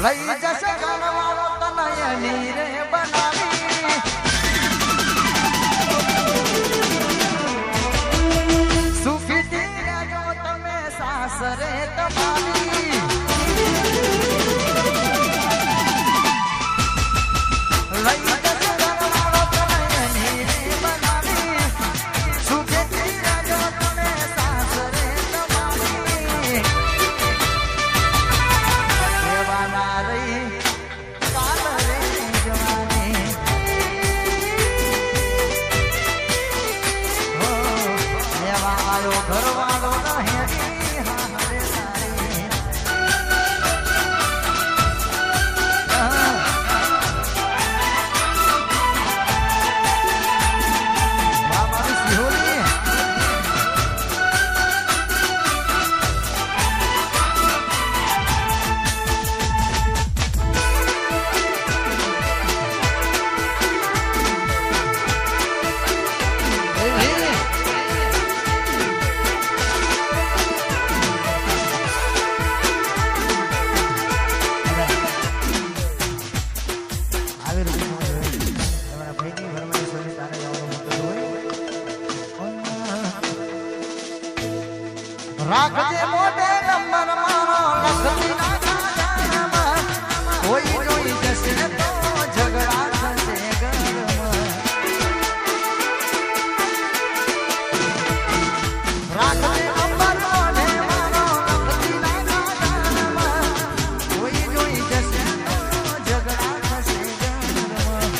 લઈ જશે ઘરવાળો તનયની રે બનાવી સુખી રહેજો તમે સાસરે તમારી લઈ જશે ઘરવાળો તનયની રે બનાવી સુખી રહેજો તમે સાસરે તમારી ઘરવાળો નહીં હારે સારી મારી સિહોરી રાખજે મોઢે નંબર મારો લખતી ના ખાનામાં કોઈ જોઈ જશે તો ઝઘડા થશે ઘરમાં રાખજે નંબર મોઢે મારો લખતી ના ખાનામાં કોઈ જોઈ જશે તો ઝઘડા થશે ઘરમાં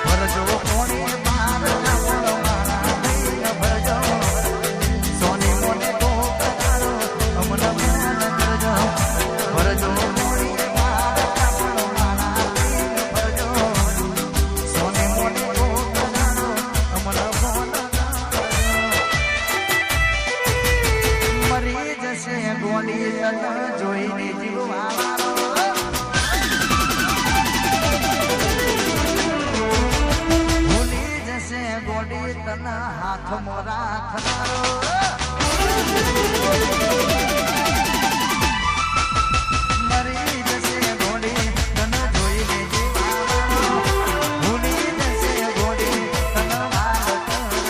ભરજો કોને બાર જોઈને જીવવા ભૂલી જશે ગોડી તના હાથમાં રાખનારો મરી જશે ગોડી તને જોઈને જીવવા ભૂલી જશે ગોડી તના હાથની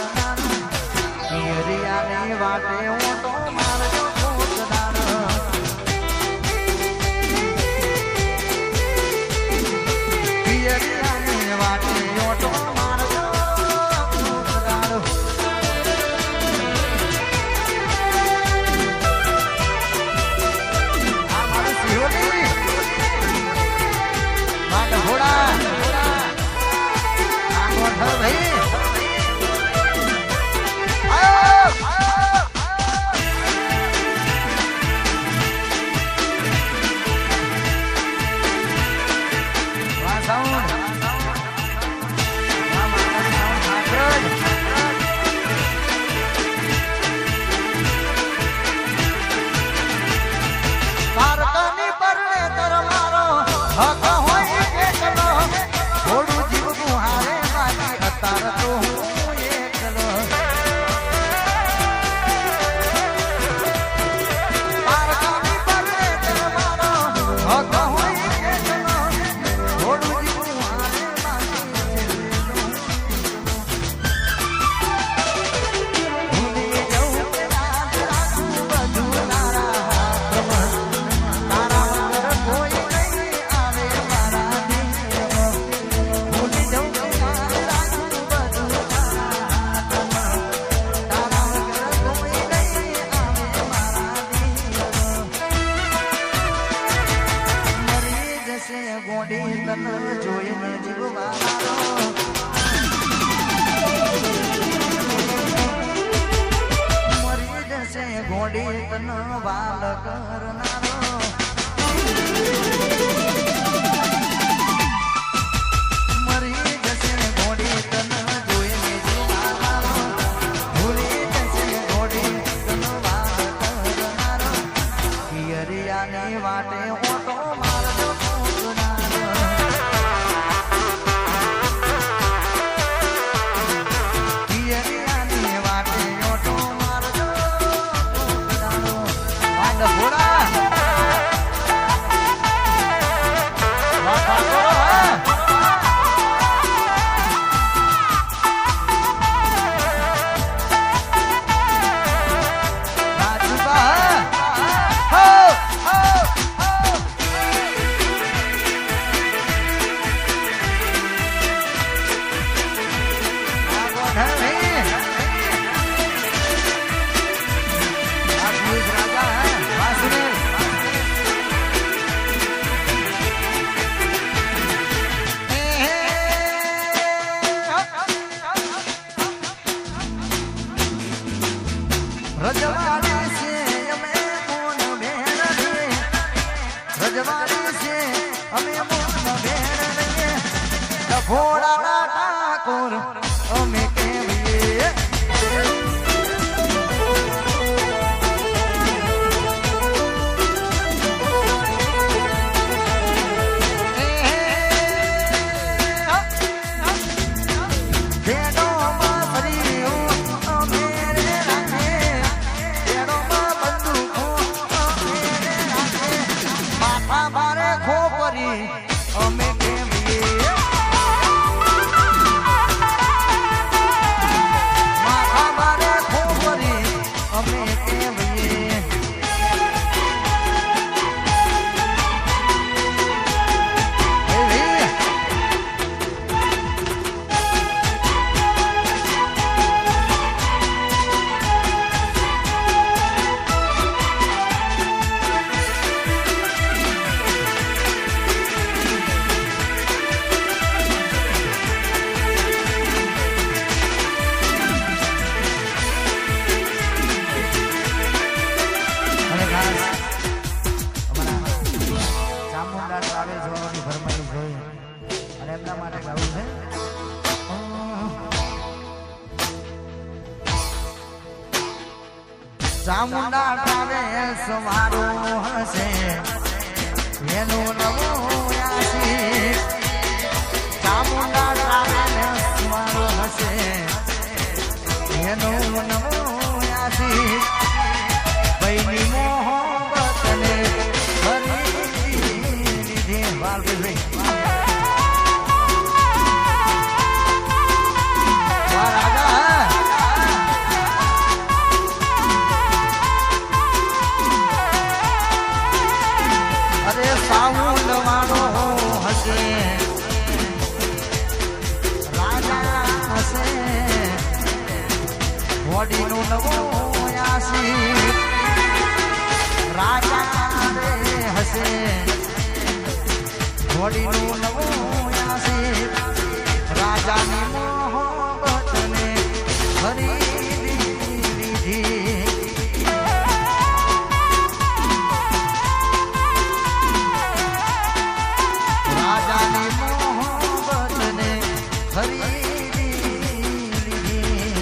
વાટે ઓટો મારજો ઘોડી તને જોઈને જીવવાનો મરી જશે ઘોડી તને વાલ કરનારો મરી જશે ઘોડી તને જોઈને જીવવાનો ભૂલી જશે ઘોડી તને વાલ કરનારો પિયરિયાની વાટે ઓટો મારજો રજવાડી છે અમે મોન ભેણ રજવાડી છે અમે મોન ભેણ ડફોડા ઠાકોર અમે કેવીએ અમે કેવીએ માથા મારે ખોબરી અમે કેવીએ ચામુંડા ટ્રાવેલ્સ વાળું હશે એનું નવું યાસી ચામુંડા ટ્રાવેલ્સ વાળું હશે એનું નવું યાસી પૈની મોહબ્બતને ફરી લીધી વાલભાઈ અરે સાઉન્ડ વાળો હશે રાજા હશે હોડીનું નવું યાસી રાજા રે હશે હોડીનું નવું યાસી રાજાની મોહબ્બતને ખરીદી લીધી રાજાની મોહબ્બતને ખરીદી લીધી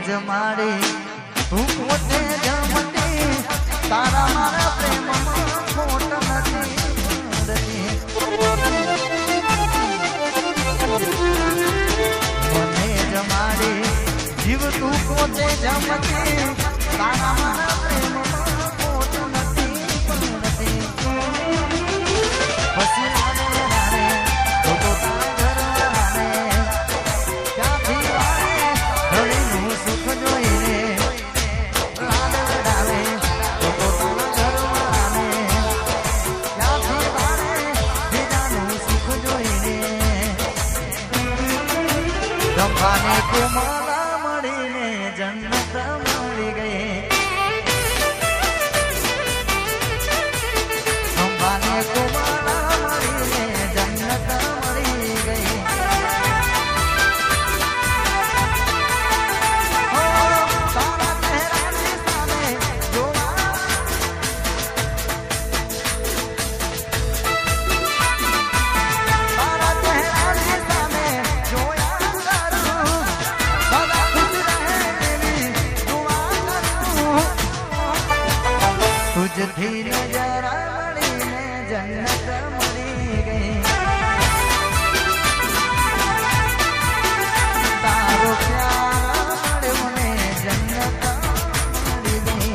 જમાડી તું પોતે જમતી તારા મારા પ્રેમમાં ખોટ નથી મને જમાડી જીવ તું પોતે જમતી તારા મારા પ્રેમમાં ખોટ નથી પછી જમવાને કુમારા મળીને જન્નત મળી ગઈ જમવાને કુમારા મળીને જન્નત મળી ગઈ તારા ચહેરાની સામે જોવા તારા ચહેરાની સામે તુજથી નજરા મળીને જન્નત મળી ગઈ તારો પ્યાર મળ્યો ને જન્નત મળી ગઈ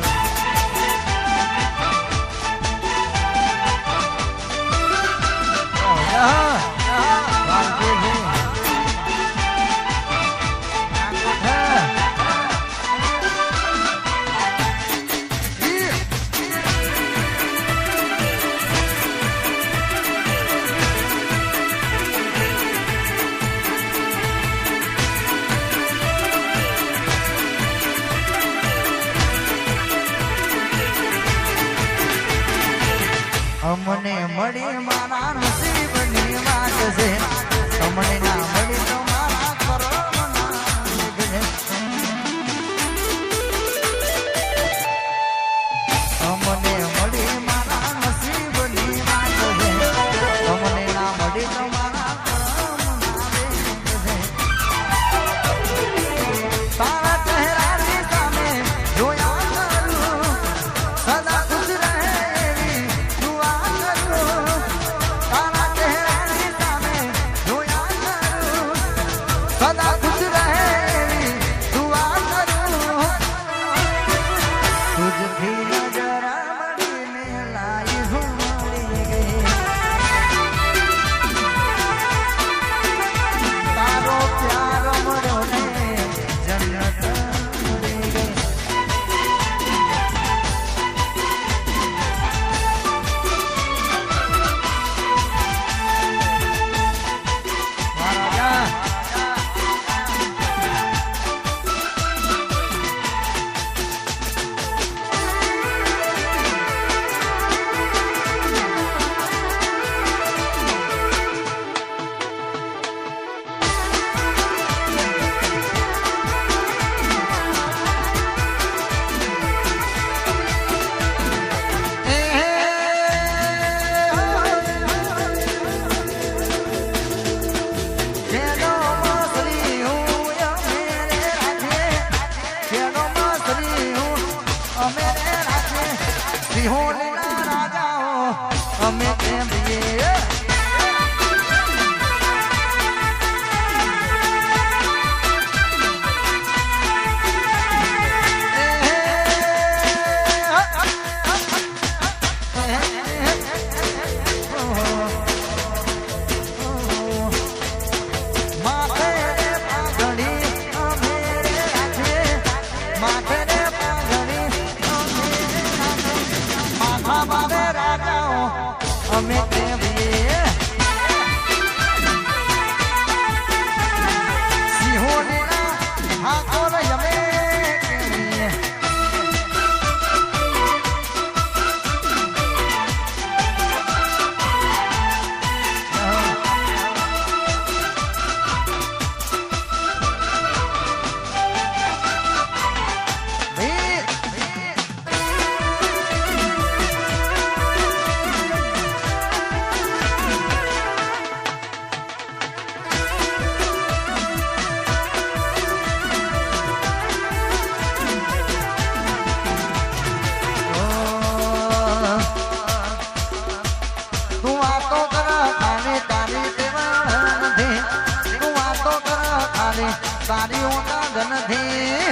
ખાલી તારી ઓના નથી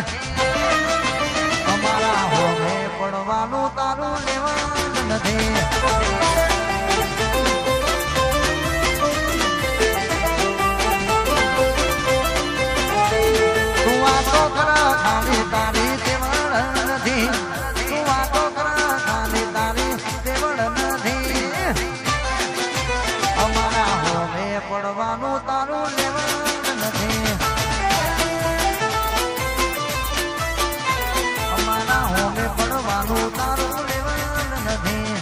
અમારા હોમે પડવાનું તારું લેવાનું નથી તું વાતો કર ખાલી તારી તેવડ નથી તું વાતો કર ખાલી તારી તેવડ નથી અમારા હોમે પડવાનું તારું લેવાનું નથી અમારા હોમે પડવાનું તારું લેવાનું નથી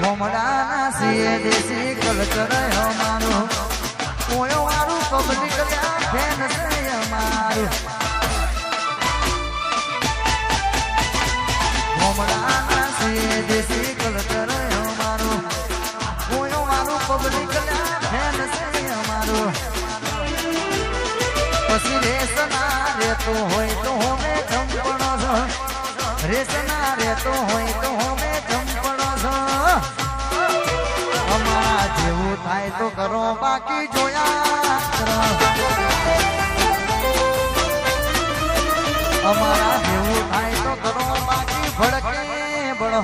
મોમડાના સીએ દેશી કલ્ચર અમારું ઓયો મારું પબ્લિક ફેન છે અમારું મોમડાના સીએ દેશી કલ્ચર અમારું ઓયો મારું પબ્લિક ફેન છે અમારું પછી રેસના રેતો હોય તો હોમે ચંપણો છો રેસના રેતો હોય તો હોમે ચંપણો છો અમારા જેવું થાય તો કરો બાકી જોયા અમારા જેવું થાય તો કરો બાકી ભડકે બળો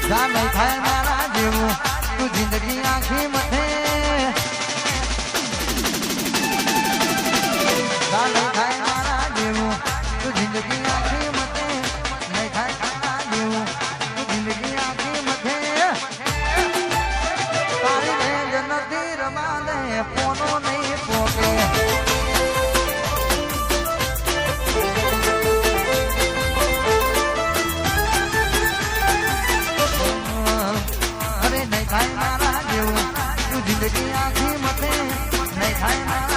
જા નહીં થાય મારા જેવું તું જિંદગી આખી મથે જા નહીં થાય મારા જેવું તું જિંદગી આખી મથે નહીં થાય મારા જેવું તું જિંદગી આખી મથે તારી રેંજ નથી રમા દે પોનો નહીં પોકે જિંદગી આખી મતે નહીં થાય